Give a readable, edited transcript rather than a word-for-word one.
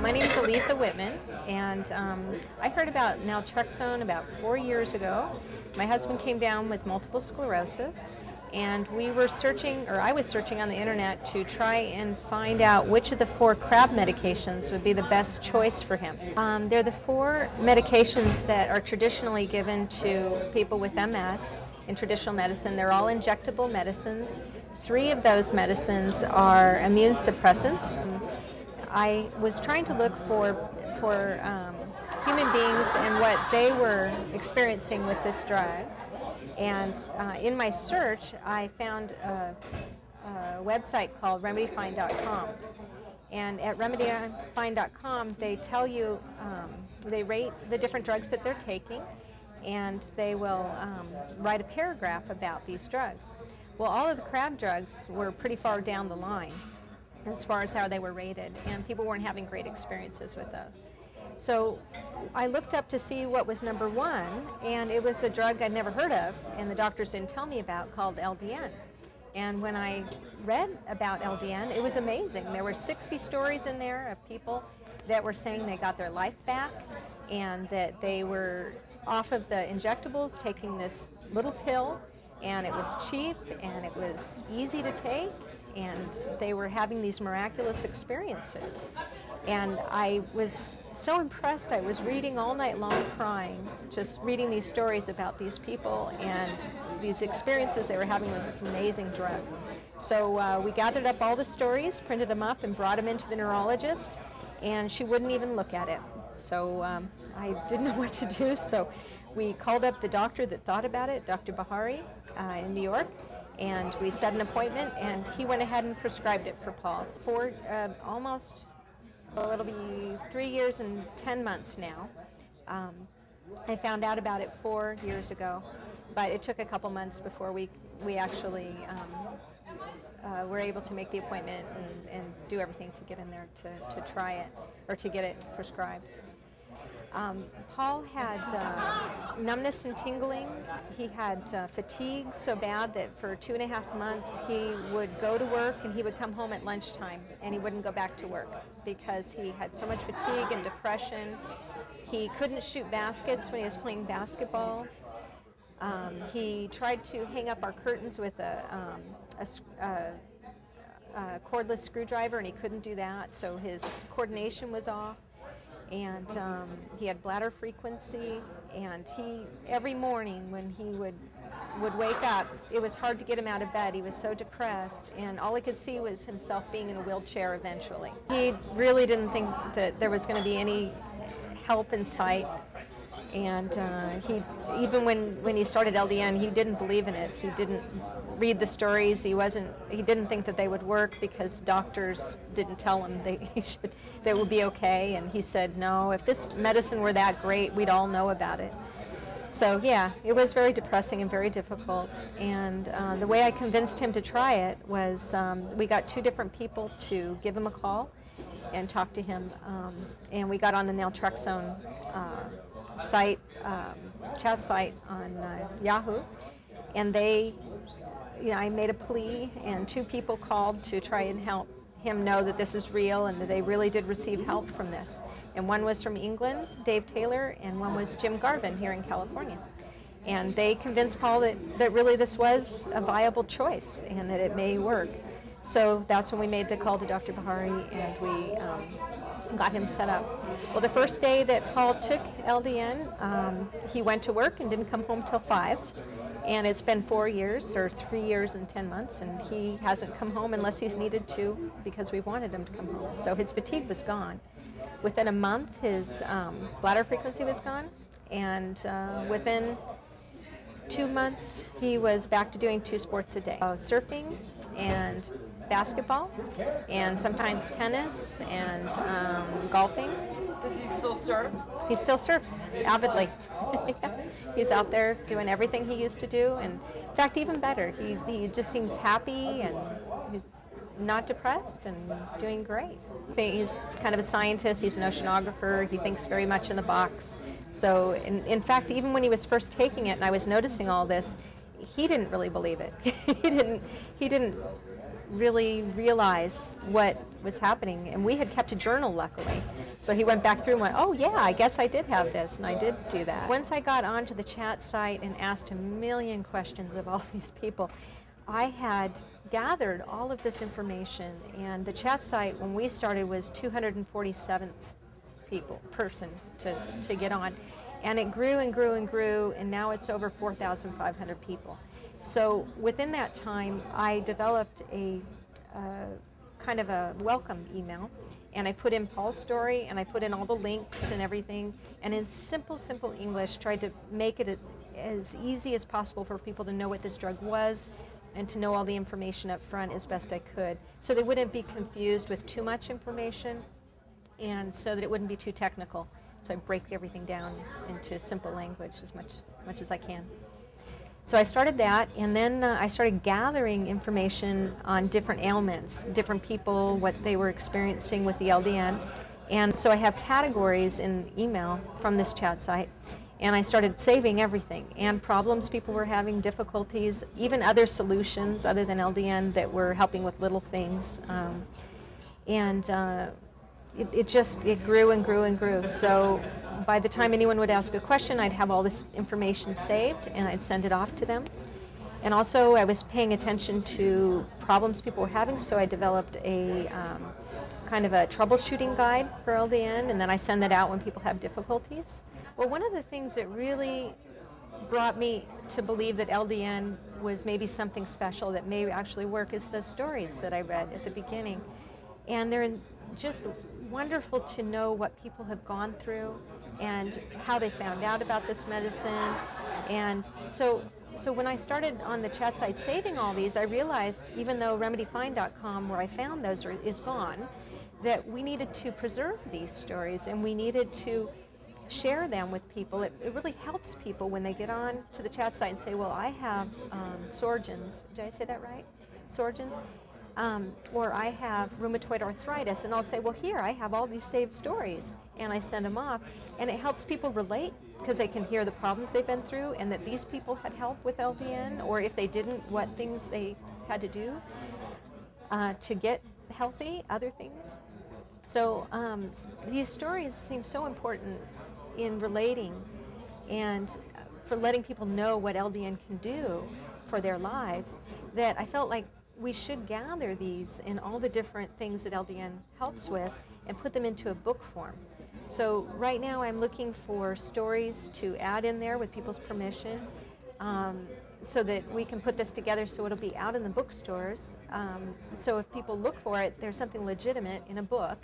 My name is Aletha Wittman, and I heard about naltrexone about 4 years ago. My husband came down with multiple sclerosis, and we were searching, or I was searching on the internet to try and find out which of the 4 CRAB medications would be the best choice for him. They're the 4 medications that are traditionally given to people with MS in traditional medicine. They're all injectable medicines. 3 of those medicines are immune suppressants. I was trying to look for human beings and what they were experiencing with this drug. And in my search, I found a website called remedyfind.com. And at remedyfind.com, they tell you, they rate the different drugs that they're taking, and they will write a paragraph about these drugs. Well, all of the CRAB drugs were pretty far down the line as far as how they were rated, and people weren't having great experiences with those. So I looked up to see what was number 1, and it was a drug I'd never heard of, and the doctors didn't tell me about, called LDN. And when I read about LDN, it was amazing. There were 60 stories in there of people that were saying they got their life back, and that they were off of the injectables, taking this little pill, and it was cheap, and it was easy to take, and they were having these miraculous experiences. And I was so impressed. I was reading all night long, crying, just reading these stories about these people and these experiences they were having with this amazing drug. So we gathered up all the stories, printed them up, and brought them into the neurologist, and she wouldn't even look at it. So I didn't know what to do, so we called up the doctor that thought about it, Dr. Bahari in New York, and we set an appointment, and he went ahead and prescribed it for Paul for almost, well, it'll be 3 years and 10 months now. I found out about it 4 years ago, but it took a couple months before we actually were able to make the appointment and do everything to get in there to try it, or to get it prescribed. Paul had numbness and tingling. He had fatigue so bad that for 2.5 months he would go to work and he would come home at lunchtime and he wouldn't go back to work because he had so much fatigue and depression. He couldn't shoot baskets when he was playing basketball. He tried to hang up our curtains with a cordless screwdriver, and he couldn't do that, so his coordination was off. And he had bladder frequency, and every morning when he would wake up, it was hard to get him out of bed. He was so depressed, and all he could see was himself being in a wheelchair eventually. He really didn't think that there was going to be any help in sight, and even when he started LDN, he didn't believe in it. He didn't read the stories. He didn't think that they would work because doctors didn't tell him they would be okay. And he said, no, if this medicine were that great, we'd all know about it. So yeah, it was very depressing and very difficult. And the way I convinced him to try it was we got 2 different people to give him a call and talk to him. And we got on the naltrexone site, chat site on Yahoo, and I made a plea, and 2 people called to try and help him know that this is real and that they really did receive help from this. And one was from England, Dave Taylor, and one was Jim Garvin here in California. And they convinced Paul that really this was a viable choice and that it may work. So that's when we made the call to Dr. Bahari, and we got him set up. Well, the first day that Paul took LDN, he went to work and didn't come home till 5. And it's been 4 years, or 3 years and 10 months, and he hasn't come home unless he's needed to because we wanted him to come home. So his fatigue was gone. Within a month, his bladder frequency was gone, and within 2 months, he was back to doing 2 sports a day. Surfing and basketball, and sometimes tennis and golfing. Does he still surf? He still surfs avidly. He's out there doing everything he used to do, and in fact, even better. He just seems happy and he's not depressed and doing great. He's kind of a scientist. He's an oceanographer. He thinks very much in the box. So, in fact, even when he was first taking it, and I was noticing all this, he didn't really believe it. He didn't really realize what was happening. And we had kept a journal, luckily. So he went back through and went, oh yeah, I guess I did have this, and I did do that. Once I got onto the chat site and asked a million questions of all these people, I had gathered all of this information, and the chat site when we started was 247th person to get on. And it grew and grew and grew, and now it's over 4,500 people. So within that time, I developed a kind of a welcome email, and I put in Paul's story, and I put in all the links and everything, and in simple English, tried to make it as easy as possible for people to know what this drug was, and to know all the information up front as best I could, so they wouldn't be confused with too much information, and so that it wouldn't be too technical. So I break everything down into simple language as much as I can. So I started that, and then I started gathering information on different ailments, different people, what they were experiencing with the LDN. And so I have categories in email from this chat site, and I started saving everything, and problems people were having, difficulties, even other solutions other than LDN that were helping with little things. It grew and grew and grew. So by the time anyone would ask a question, I'd have all this information saved, and I'd send it off to them. And also, I was paying attention to problems people were having, so I developed a kind of a troubleshooting guide for LDN, and then I send that out when people have difficulties. Well, one of the things that really brought me to believe that LDN was maybe something special that may actually work is the stories that I read at the beginning. And they're just wonderful to know what people have gone through and how they found out about this medicine. And so when I started on the chat site saving all these, I realized, even though remedyfind.com, where I found those, is gone, that we needed to preserve these stories, and we needed to share them with people. It really helps people when they get on to the chat site and say, well, I have Sorgens. Did I say that right? Sorgens? Or I have rheumatoid arthritis, and I'll say, well, here, I have all these saved stories, and I send them off, and it helps people relate because they can hear the problems they've been through, and that these people had help with LDN, or if they didn't, what things they had to do to get healthy, other things. So these stories seem so important in relating and for letting people know what LDN can do for their lives, that I felt like we should gather these and all the different things that LDN helps with and put them into a book form. So right now I'm looking for stories to add in there with people's permission, so that we can put this together so it'll be out in the bookstores. So if people look for it, there's something legitimate in a book